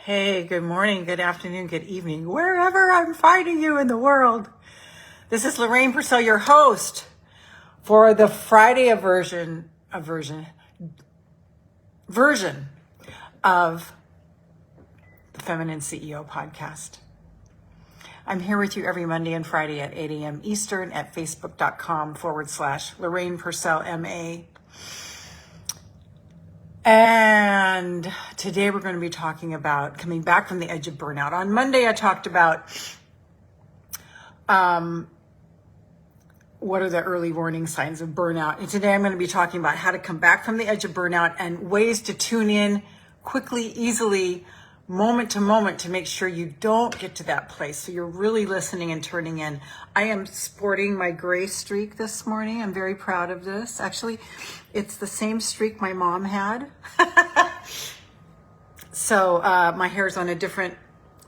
Hey, good morning, good afternoon, good evening, wherever I'm finding you in the world. This is Lorraine Pursell, your host for the Friday version of the Feminine CEO podcast. I'm here with you every Monday and Friday at 8 a.m. Eastern at facebook.com/Lorraine Pursell MA. And today we're going to be talking about coming back from the edge of burnout. On Monday, I talked about what are the early warning signs of burnout. And today I'm going to be talking about how to come back from the edge of burnout and ways to tune in quickly, easily, moment to moment to make sure you don't get to that place. So you're really listening and turning in. I am sporting my gray streak this morning. I'm very proud of this. Actually, it's the same streak my mom had. So my hair's on a different,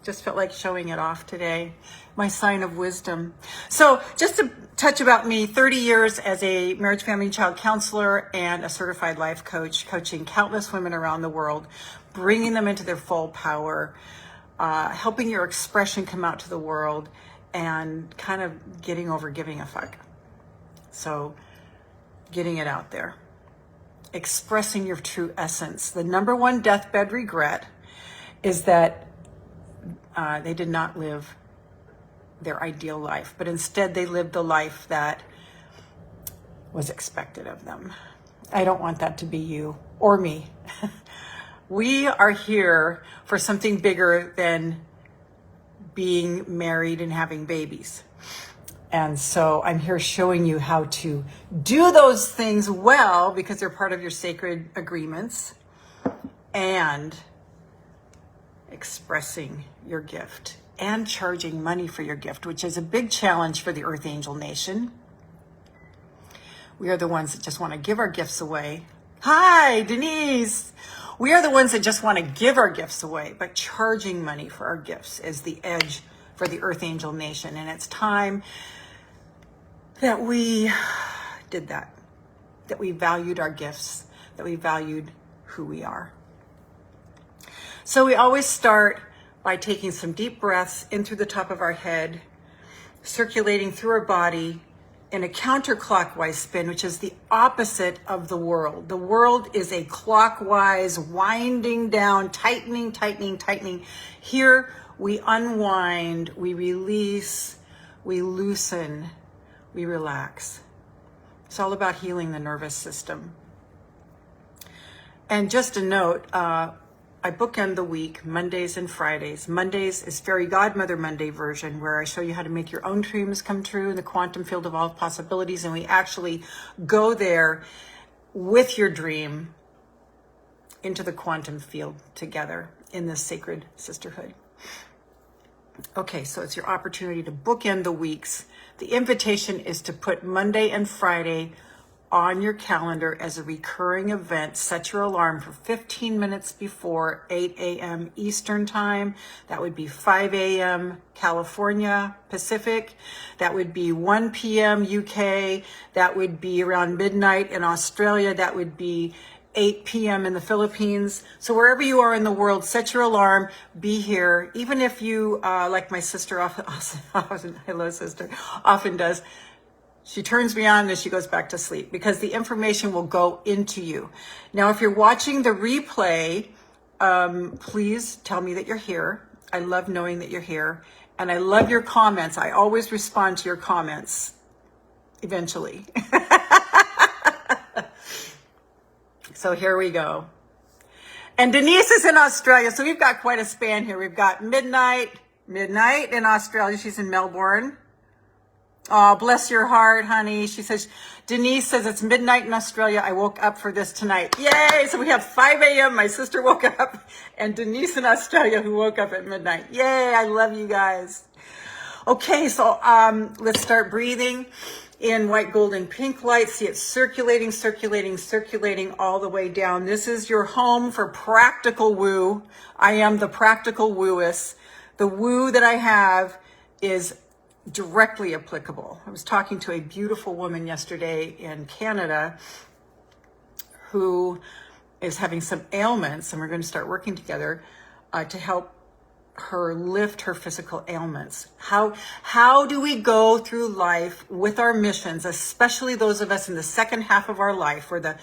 just felt like showing it off today. My sign of wisdom. So just a touch about me, 30 years as a marriage, family, and child counselor and a certified life coach, coaching countless women around the world, bringing them into their full power, helping your expression come out to the world, and kind of getting over giving a fuck. So getting it out there. Expressing your true essence. The number one deathbed regret is that they did not live their ideal life, but instead they lived the life that was expected of them. I don't want that to be you or me. We are here for something bigger than being married and having babies. And so I'm here showing you how to do those things well because they're part of your sacred agreements, and expressing your gift and charging money for your gift, which is a big challenge for the Earth Angel Nation. We are the ones that just want to give our gifts away. Hi, Denise. We are the ones that just want to give our gifts away, but charging money for our gifts is the edge for the Earth Angel Nation. And it's time that we did that we valued our gifts, that we valued who we are. So we always start by taking some deep breaths in through the top of our head, circulating through our body in a counterclockwise spin, which is the opposite of the world. The world is a clockwise, winding down, tightening. Here we unwind, we release, we loosen, we relax. It's all about healing the nervous system. And just a note, I bookend the week, Mondays and Fridays. Mondays is Fairy Godmother Monday version, where I show you how to make your own dreams come true in the quantum field of all possibilities. And we actually go there with your dream into the quantum field together in this sacred sisterhood. Okay, so it's your opportunity to bookend the weeks. The invitation is to put Monday and Friday on your calendar as a recurring event. Set your alarm for 15 minutes before 8 a.m. Eastern time. That would be 5 a.m. California Pacific. That would be 1 p.m. UK. That would be around midnight in Australia. That would be 8 p.m. in the Philippines. So wherever you are in the world, set your alarm, be here. Even if you, like my sister often does, she turns me on and she goes back to sleep because the information will go into you. Now, if you're watching the replay, please tell me that you're here. I love knowing that you're here. And I love your comments. I always respond to your comments eventually. So here we go. And Denise is in Australia. So we've got quite a span here. We've got midnight in Australia. She's in Melbourne. Oh, bless your heart, honey. She says, Denise says it's midnight in Australia. I woke up for this tonight. Yay. So we have 5 a.m. My sister woke up, and Denise in Australia who woke up at midnight. Yay. I love you guys. Okay. So, let's start breathing in white, gold, and pink light. See it circulating all the way down. This is your home for practical woo. I am the practical wooist. The woo that I have is directly applicable. I was talking to a beautiful woman yesterday in Canada who is having some ailments, and we're going to start working together. to help her lift her physical ailments. How do we go through life with our missions, especially those of us in the second half of our life where the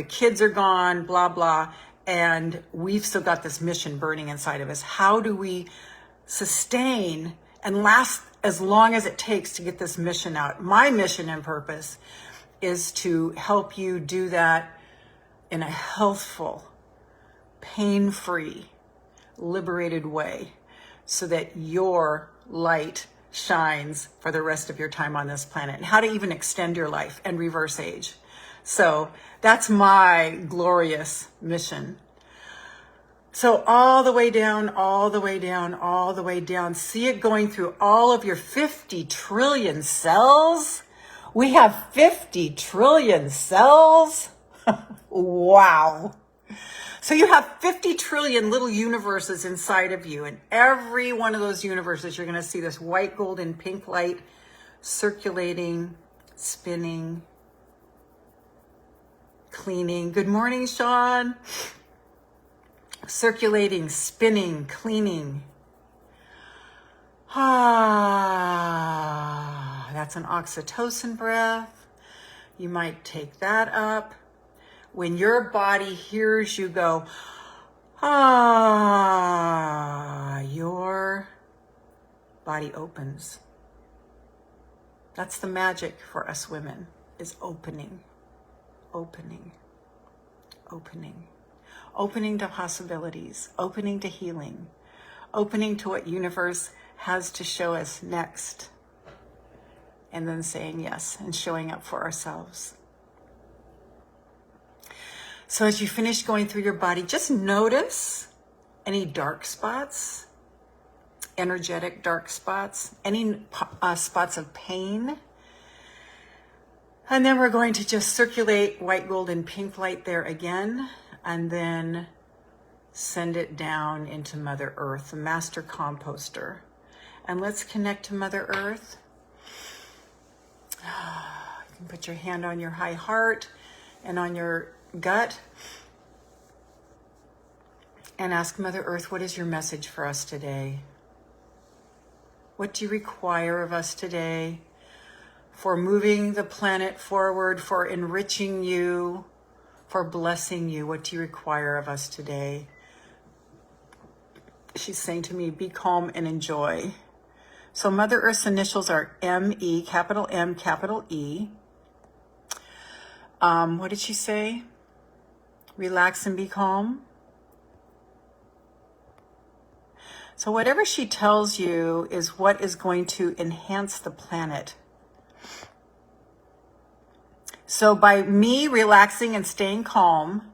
kids are gone, blah, blah, and we've still got this mission burning inside of us. How do we sustain and last as long as it takes to get this mission out? My mission and purpose is to help you do that in a healthful, pain-free, liberated way so that your light shines for the rest of your time on this planet, and how to even extend your life and reverse age. So that's my glorious mission. So all the way down, all the way down, all the way down. See it going through all of your 50 trillion cells. We have 50 trillion cells. Wow. So you have 50 trillion little universes inside of you. And every one of those universes, you're going to see this white, gold, and pink light circulating, spinning, cleaning. Good morning, Sean. Circulating, spinning, cleaning. Ah, that's an oxytocin breath. You might take that up. When your body hears you go, ah, your body opens. That's the magic for us women, is opening, opening, opening. Opening to possibilities, opening to healing, opening to what universe has to show us next, and then saying yes and showing up for ourselves. So as you finish going through your body, just notice any dark spots, energetic dark spots, any spots of pain. And then we're going to just circulate white, gold, and pink light there again, and then send it down into Mother Earth, the master composter. And let's connect to Mother Earth. You can put your hand on your high heart and on your gut and ask Mother Earth, what is your message for us today? What do you require of us today for moving the planet forward, for enriching you, for blessing you? What do you require of us today? She's saying to me, be calm and enjoy. So Mother Earth's initials are M-E, capital M, capital E. What did she say? Relax and be calm. So whatever she tells you is what is going to enhance the planet. So by me relaxing and staying calm,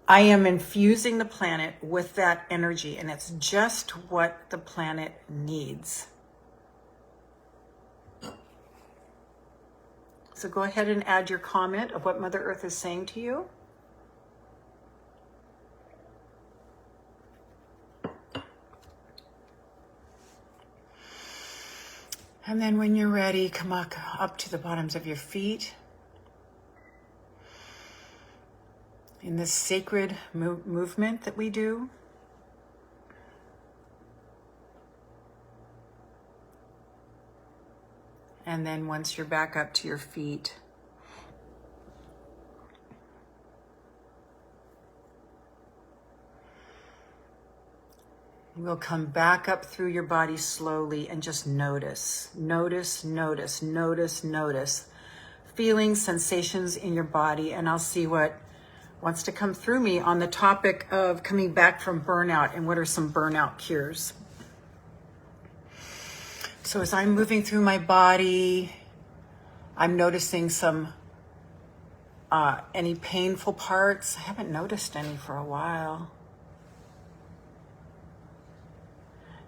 I am infusing the planet with that energy, and it's just what the planet needs. So go ahead and add your comment of what Mother Earth is saying to you. And then when you're ready, come up to the bottoms of your feet. In this sacred movement that we do. And then once you're back up to your feet, we'll come back up through your body slowly and just notice, notice, notice, notice, notice. Feelings, sensations in your body, and I'll see what wants to come through me on the topic of coming back from burnout and what are some burnout cures. So as I'm moving through my body, I'm noticing any painful parts. I haven't noticed any for a while.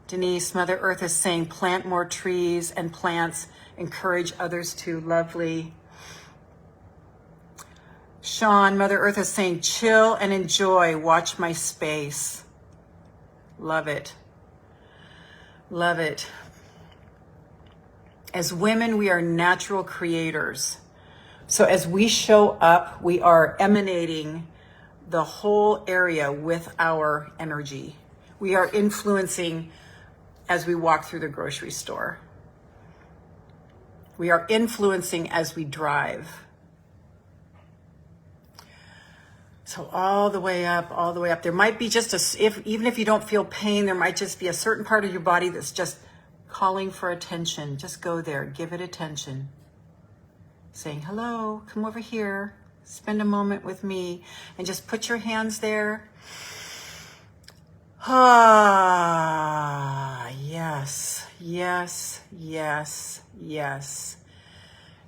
Denise, Mother Earth is saying plant more trees and plants, encourage others to. Lovely. Sean, Mother Earth is saying chill and enjoy, watch my space. Love it. Love it. As women, we are natural creators. So as we show up, we are emanating the whole area with our energy. We are influencing as we walk through the grocery store. We are influencing as we drive. So all the way up, all the way up. There might be just even if you don't feel pain, there might just be a certain part of your body that's just calling for attention. Just go there, give it attention. Saying, hello, come over here, spend a moment with me, and just put your hands there. Ah, yes, yes, yes, yes.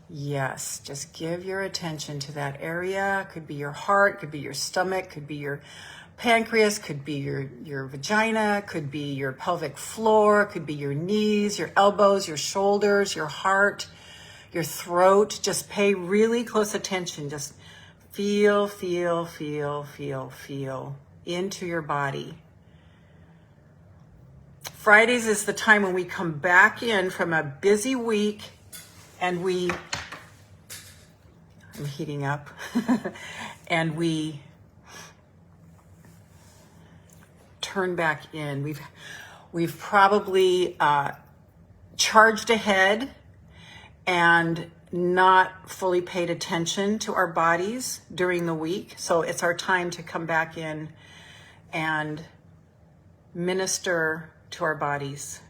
Yes, just give your attention to that area. Could be your heart, could be your stomach, could be your pancreas, could be your vagina, could be your pelvic floor, could be your knees, your elbows, your shoulders, your heart, your throat. Just pay really close attention. Just feel, feel, feel, feel, feel into your body. Fridays is the time when we come back in from a busy week and I'm heating up, and we turn back in. We've probably charged ahead and not fully paid attention to our bodies during the week. So it's our time to come back in and minister to our bodies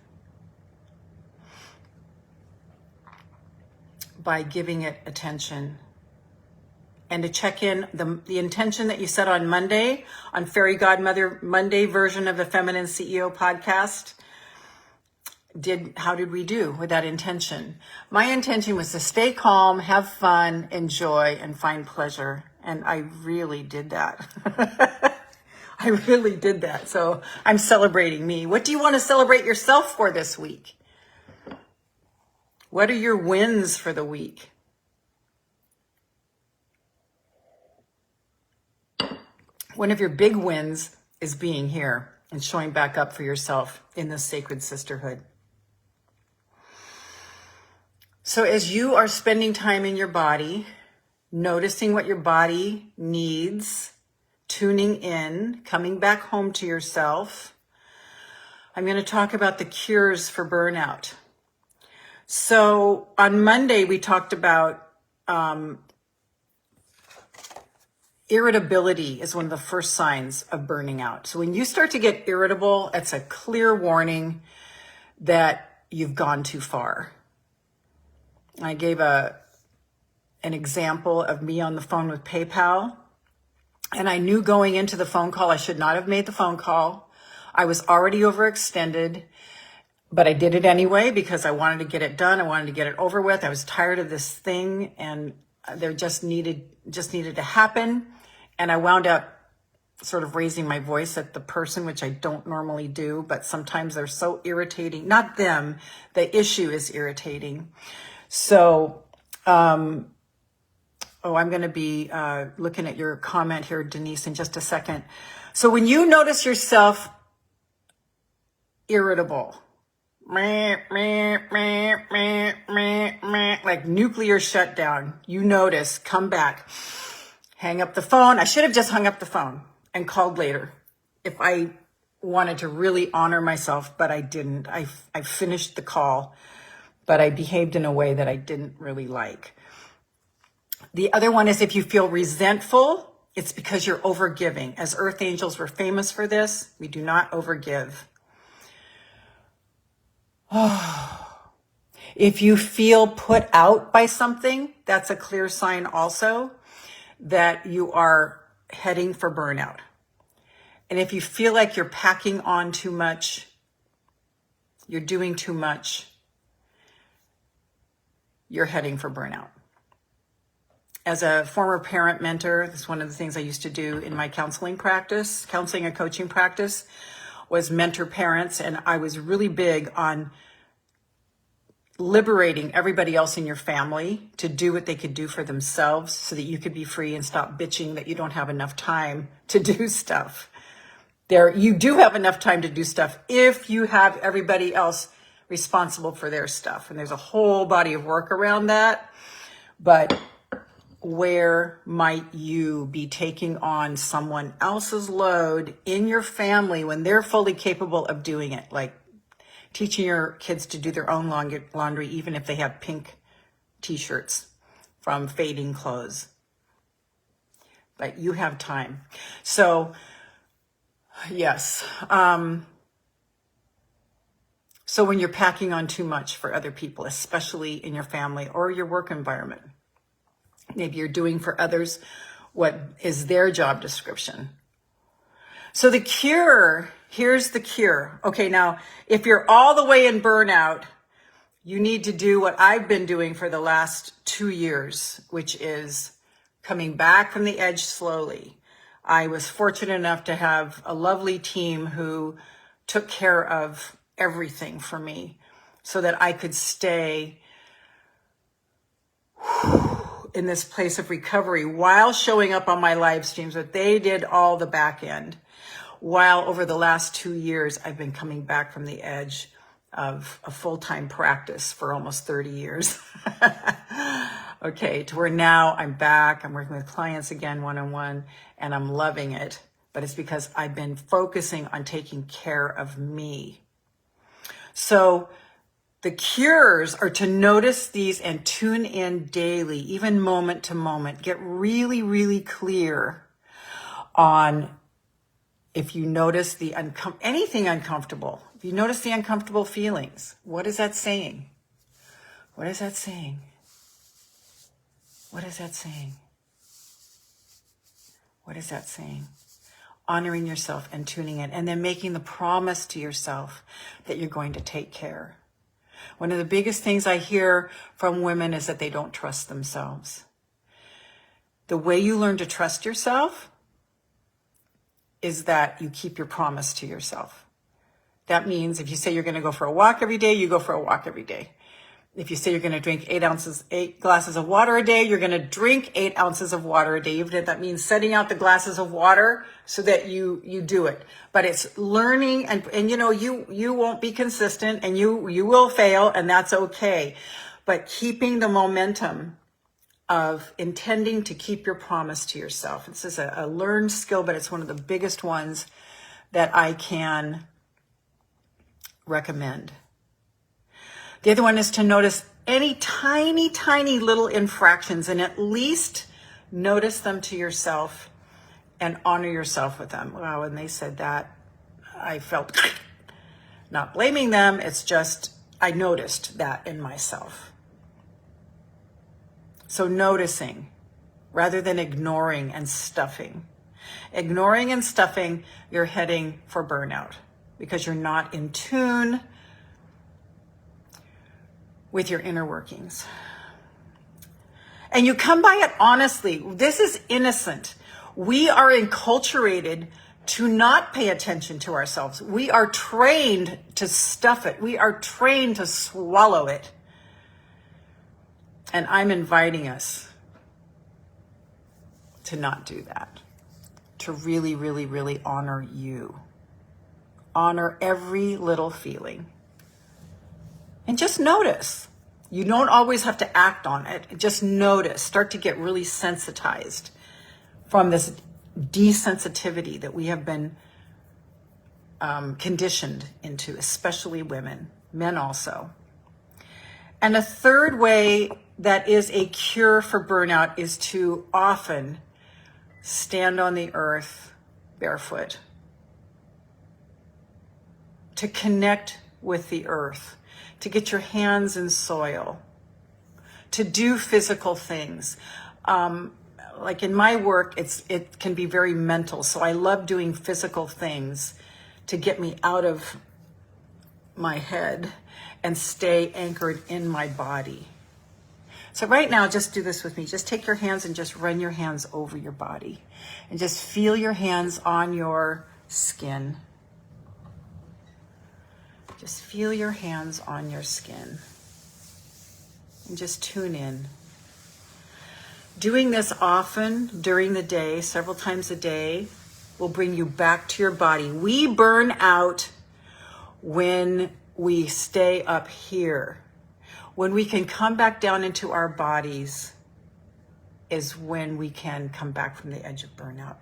by giving it attention. And to check in the intention that you set on Monday, on Fairy Godmother Monday version of the Feminine CEO podcast. How did we do with that intention? My intention was to stay calm, have fun, enjoy, and find pleasure. And I really did that. I really did that. So I'm celebrating me. What do you want to celebrate yourself for this week? What are your wins for the week? One of your big wins is being here and showing back up for yourself in this sacred sisterhood. So as you are spending time in your body, noticing what your body needs, tuning in, coming back home to yourself, I'm going to talk about the cures for burnout. So on Monday, we talked about irritability is one of the first signs of burning out. So when you start to get irritable, it's a clear warning that you've gone too far. I gave an example of me on the phone with PayPal, and I knew going into the phone call I should not have made the phone call. I was already overextended, but I did it anyway because I wanted to get it done. I wanted to get it over with. I was tired of this thing, and there just needed to happen. And I wound up sort of raising my voice at the person, which I don't normally do, but sometimes they're so irritating. Not them, the issue is irritating. So, I'm going to be looking at your comment here, Denise, in just a second. So when you notice yourself irritable, like nuclear shutdown, you notice, come back, hang up the phone. I should have just hung up the phone and called later if I wanted to really honor myself, but I didn't. I finished the call, but I behaved in a way that I didn't really like. The other one is if you feel resentful, it's because you're overgiving. As earth angels, we're famous for this. We do not overgive. If you feel put out by something, that's a clear sign also that you are heading for burnout. And if you feel like you're packing on too much, you're doing too much, you're heading for burnout. As a former parent mentor, this is one of the things I used to do in my counseling and coaching practice, was mentor parents. And I was really big on liberating everybody else in your family to do what they could do for themselves so that you could be free and stop bitching that you don't have enough time to do stuff. You do have enough time to do stuff if you have everybody else responsible for their stuff. And there's a whole body of work around that. But where might you be taking on someone else's load in your family when they're fully capable of doing it? Like teaching your kids to do their own laundry, even if they have pink t-shirts from fading clothes. But you have time. So, yes. So when you're packing on too much for other people, especially in your family or your work environment, maybe you're doing for others what is their job description. So the cure, here's the cure. Okay, now, if you're all the way in burnout, you need to do what I've been doing for the last 2 years, which is coming back from the edge slowly. I was fortunate enough to have a lovely team who took care of everything for me so that I could stay in this place of recovery while showing up on my live streams, but they did all the back end. While over the last 2 years, I've been coming back from the edge of a full-time practice for almost 30 years. Okay, to where now I'm back, I'm working with clients again one-on-one, and I'm loving it. But it's because I've been focusing on taking care of me. So the cures are to notice these and tune in daily, even moment to moment. Get really, really clear on if you notice the anything uncomfortable. If you notice the uncomfortable feelings, what is that saying? What is that saying? What is that saying? What is that saying? Honoring yourself and tuning in, and then making the promise to yourself that you're going to take care. One of the biggest things I hear from women is that they don't trust themselves. The way you learn to trust yourself is that you keep your promise to yourself. That means if you say you're going to go for a walk every day, you go for a walk every day. If you say you're going to drink 8 glasses of water a day, you're going to drink 8 ounces of water a day. Even if that means setting out the glasses of water so that you do it. But it's learning, and you know, you won't be consistent, and you will fail, and that's okay. But keeping the momentum of intending to keep your promise to yourself. This is a learned skill, but it's one of the biggest ones that I can recommend. The other one is to notice any tiny, tiny little infractions and at least notice them to yourself and honor yourself with them. Wow, when they said that, I felt not blaming them. It's just, I noticed that in myself. So noticing rather than ignoring and stuffing. Ignoring and stuffing, you're heading for burnout because you're not in tune with your inner workings. And you come by it honestly. This is innocent. We are enculturated to not pay attention to ourselves. We are trained to stuff it. We are trained to swallow it. And I'm inviting us to not do that. To really, really, really honor you. Honor every little feeling. And just notice. You don't always have to act on it. Just notice. Start to get really sensitized from this desensitivity that we have been conditioned into, especially women, men also. And a third way that is a cure for burnout is to often stand on the earth barefoot, to connect with the earth, to get your hands in soil, to do physical things. Like in my work, it can be very mental. So I love doing physical things to get me out of my head and stay anchored in my body. So right now, just do this with me. Just take your hands and just run your hands over your body and just feel your hands on your skin. Just feel your hands on your skin and just tune in. Doing this often during the day, several times a day, will bring you back to your body. We burn out when we stay up here. When we can come back down into our bodies is when we can come back from the edge of burnout.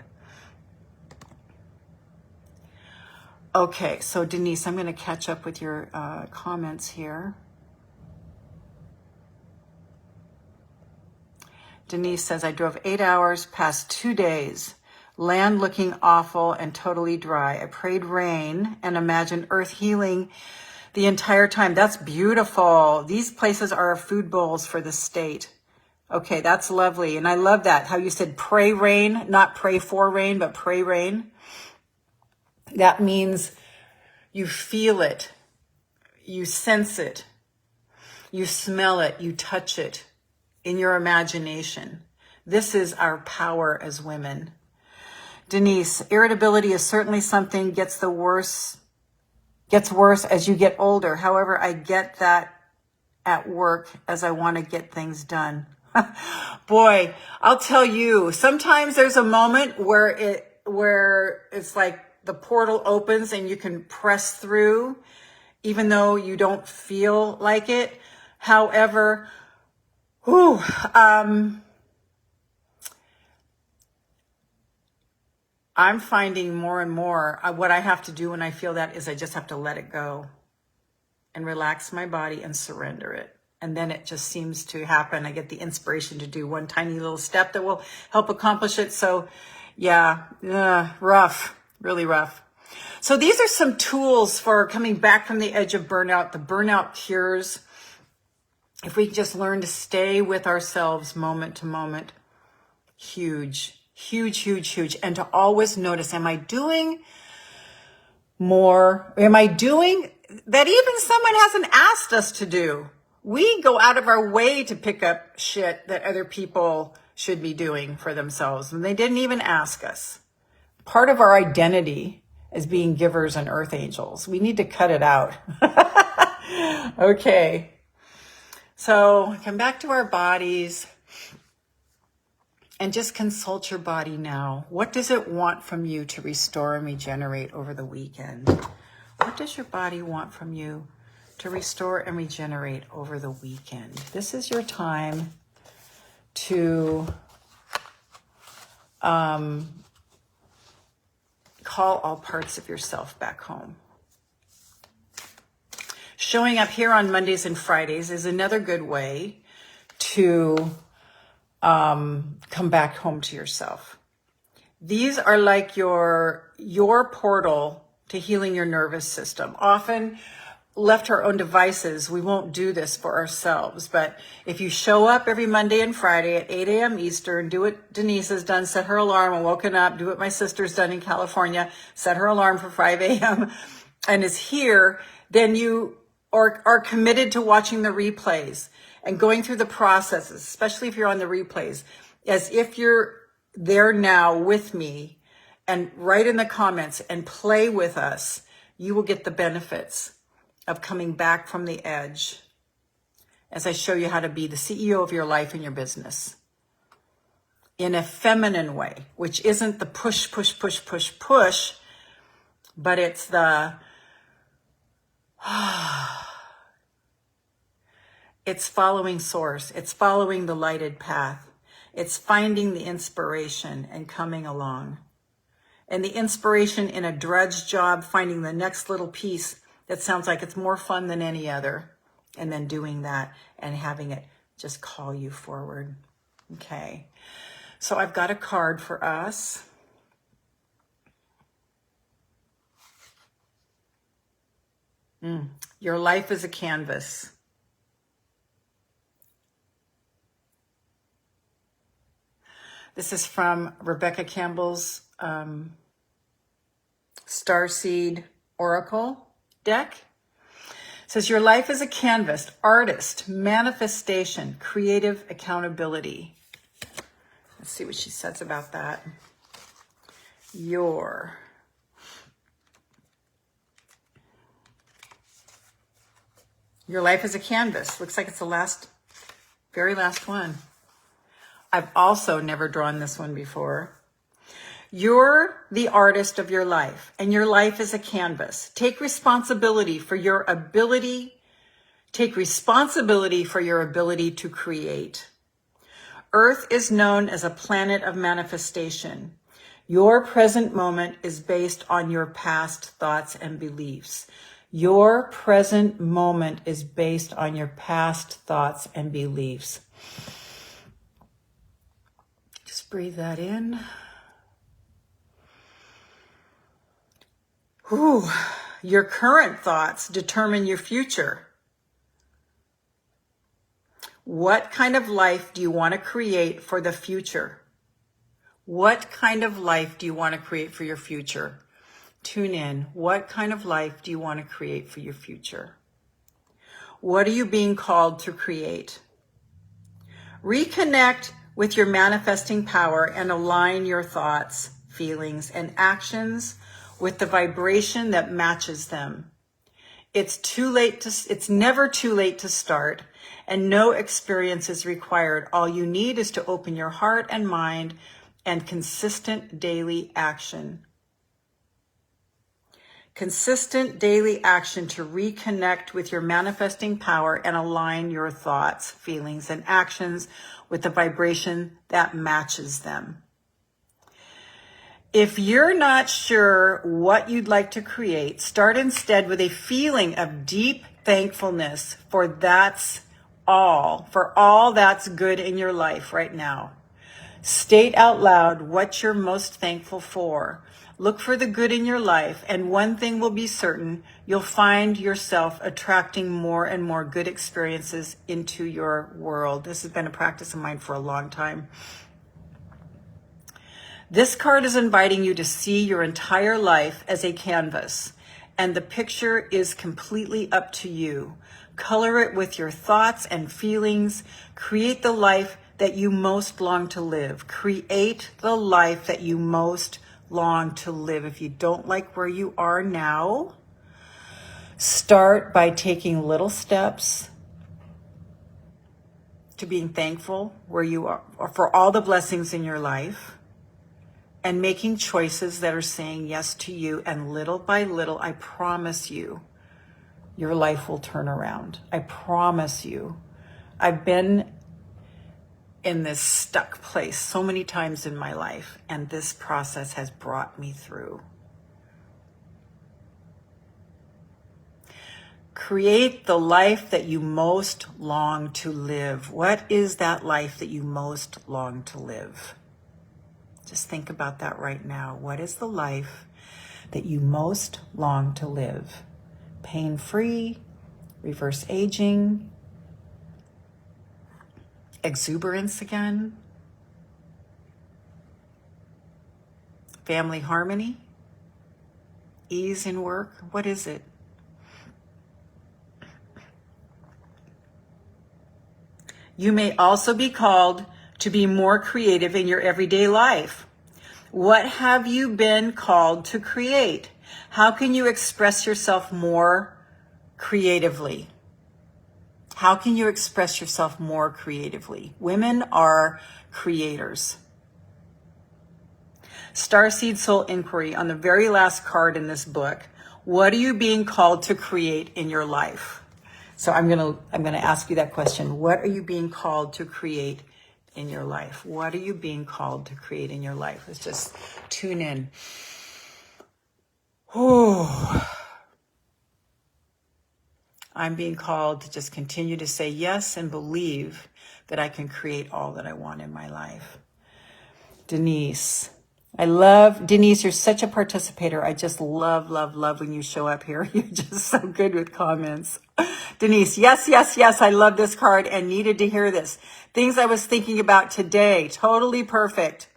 Okay, so Denise, I'm going to catch up with your comments here. Denise says, I drove 8 hours past 2 days, land looking awful and totally dry. I prayed rain and imagined earth healing the entire time. That's beautiful. These places are food bowls for the state. Okay, that's lovely. And I love that, how you said pray rain, not pray for rain, but pray rain. That means you feel it, you sense it, you smell it, you touch it in your imagination. This is our power as women. Denise, irritability is certainly something gets worse as you get older. However, I get that at work as I want to get things done. Boy, I'll tell you, sometimes there's a moment where it's like the portal opens and you can press through, even though you don't feel like it. However, I'm finding more and more what I have to do when I feel that is I just have to let it go and relax my body and surrender it. And then it just seems to happen. I get the inspiration to do one tiny little step that will help accomplish it. So yeah, rough, really rough. So these are some tools for coming back from the edge of burnout, the burnout cures. If we just learn to stay with ourselves moment to moment, huge, huge, huge, huge. And to always notice, am I doing more? Am I doing that even someone hasn't asked us to do? We go out of our way to pick up shit that other people should be doing for themselves, and they didn't even ask us. Part of our identity as being givers and earth angels. We need to cut it out. Okay. So come back to our bodies and just consult your body now. What does it want from you to restore and regenerate over the weekend? What does your body want from you to restore and regenerate over the weekend? This is your time to call all parts of yourself back home. Showing up here on Mondays and Fridays is another good way to come back home to yourself. These are like your portal to healing your nervous system. Often, left to our own devices, we won't do this for ourselves. But if you show up every Monday and Friday at 8 a.m. Eastern, do what Denise has done, set her alarm and woken up, do what my sister's done in California, set her alarm for 5 a.m. and is here, then you are committed to watching the replays and going through the processes, especially if you're on the replays, as if you're there now with me, and write in the comments and play with us. You will get the benefits of coming back from the edge as I show you how to be the CEO of your life and your business in a feminine way, which isn't the push, push, push, push, push, but it's the, it's following source. It's following the lighted path. It's finding the inspiration and coming along. And the inspiration in a drudge job, finding the next little piece that sounds like it's more fun than any other, and then doing that and having it just call you forward. Okay. So I've got a card for us. Your life is a canvas. This is from Rebecca Campbell's Starseed Oracle deck. It says, your life is a canvas, artist, manifestation, creative accountability. Let's see what she says about that. Your life is a canvas. Looks like it's the very last one. I've also never drawn this one before. You're the artist of your life, and your life is a canvas. Take responsibility for your ability. Take responsibility for your ability to create. Earth is known as a planet of manifestation. Your present moment is based on your past thoughts and beliefs. Your present moment is based on your past thoughts and beliefs. Just breathe that in. Whew. Your current thoughts determine your future. What kind of life do you want to create for the future? What kind of life do you want to create for your future? Tune in. What kind of life do you want to create for your future? What are you being called to create? Reconnect with your manifesting power and align your thoughts, feelings, and actions with the vibration that matches them. It's never too late to start, and no experience is required. All you need is to open your heart and mind and consistent daily action. Consistent daily action to reconnect with your manifesting power and align your thoughts, feelings, and actions with the vibration that matches them. If you're not sure what you'd like to create, start instead with a feeling of deep thankfulness for all that's good in your life right now. State out loud what you're most thankful for. Look for the good in your life, and one thing will be certain, you'll find yourself attracting more and more good experiences into your world. This has been a practice of mine for a long time. This card is inviting you to see your entire life as a canvas, and the picture is completely up to you. Color it with your thoughts and feelings. Create the life that you most long to live. Create the life that you most long to live. If you don't like where you are now, start by taking little steps to being thankful where you are for all the blessings in your life, and making choices that are saying yes to you. And little by little, I promise you, your life will turn around. I promise you. I've been in this stuck place so many times in my life, and this process has brought me through. Create the life that you most long to live. What is that life that you most long to live? Just think about that right now. What is the life that you most long to live? Pain-free, reverse aging, exuberance again, family harmony, ease in work. What is it? You may also be called to be more creative in your everyday life. What have you been called to create? How can you express yourself more creatively? How can you express yourself more creatively? Women are creators. Starseed Soul Inquiry, on the very last card in this book. What are you being called to create in your life? So I'm gonna ask you that question. What are you being called to create in your life? What are you being called to create in your life? Let's just tune in. I'm being called to just continue to say yes and believe that I can create all that I want in my life. Denise. Denise, you're such a participator. I just love when you show up here. You're just so good with comments. Denise, yes. I love this card and needed to hear this. Things I was thinking about today. Totally perfect.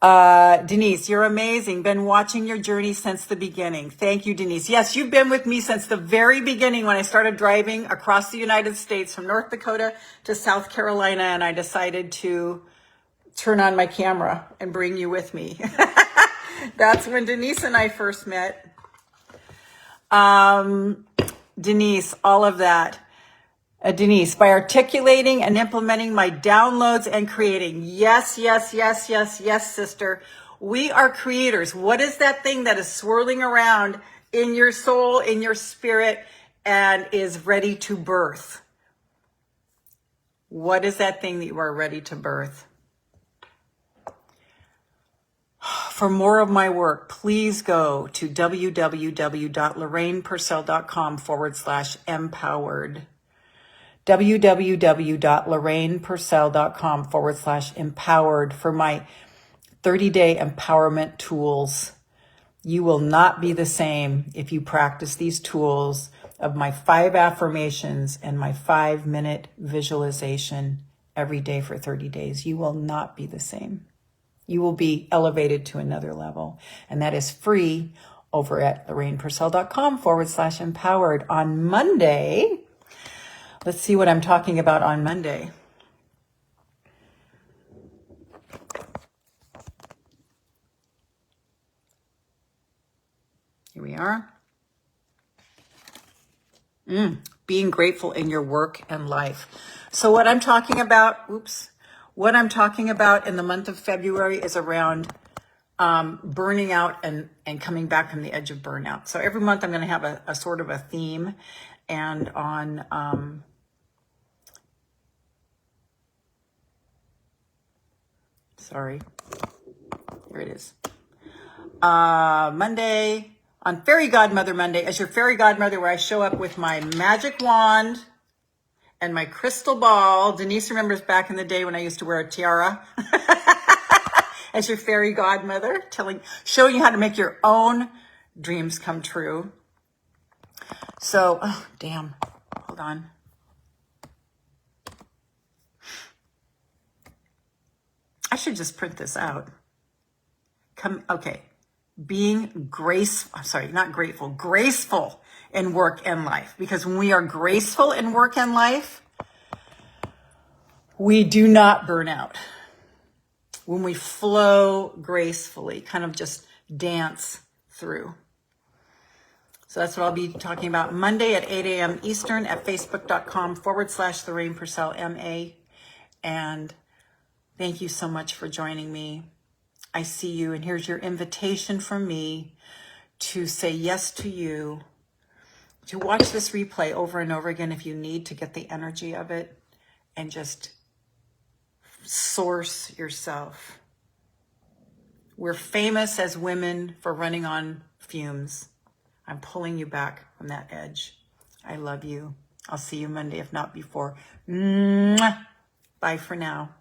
Denise, you're amazing. Been watching your journey since the beginning. Thank you, Denise. Yes, you've been with me since the very beginning when I started driving across the United States from North Dakota to South Carolina, and I decided to turn on my camera and bring you with me. That's when Denise and I first met. Denise, all of that. Denise, by articulating and implementing my downloads and creating. Yes, sister. We are creators. What is that thing that is swirling around in your soul, in your spirit, and is ready to birth? What is that thing that you are ready to birth? For more of my work, please go to www.lorrainepursell.com/empowered. www.lorrainepursell.com/empowered for my 30-day empowerment tools. You will not be the same if you practice these tools of my 5 affirmations and my 5-minute visualization every day for 30 days. You will not be the same. You will be elevated to another level. And that is free over at lorrainepursell.com/empowered. On Monday, let's see what I'm talking about on Monday. Here we are. Being grateful in your work and life. So what I'm talking about, what I'm talking about in the month of February is around burning out and coming back from the edge of burnout. So every month I'm going to have a sort of a theme. And on sorry, here it is. Monday, on Fairy Godmother Monday, as your Fairy Godmother, where I show up with my magic wand and my crystal ball. Denise remembers back in the day when I used to wear a tiara. As your Fairy Godmother, showing you how to make your own dreams come true. So, oh, damn, hold on. I should just print this out. Okay. Being graceful in work and life. Because when we are graceful in work and life, we do not burn out. When we flow gracefully, kind of just dance through. So that's what I'll be talking about Monday at 8 a.m. Eastern at facebook.com/Lorraine Pursell MA. And thank you so much for joining me. I see you, and here's your invitation from me to say yes to you, to watch this replay over and over again if you need to get the energy of it, and just source yourself. We're famous as women for running on fumes. I'm pulling you back from that edge. I love you. I'll see you Monday, if not before. Mwah. Bye for now.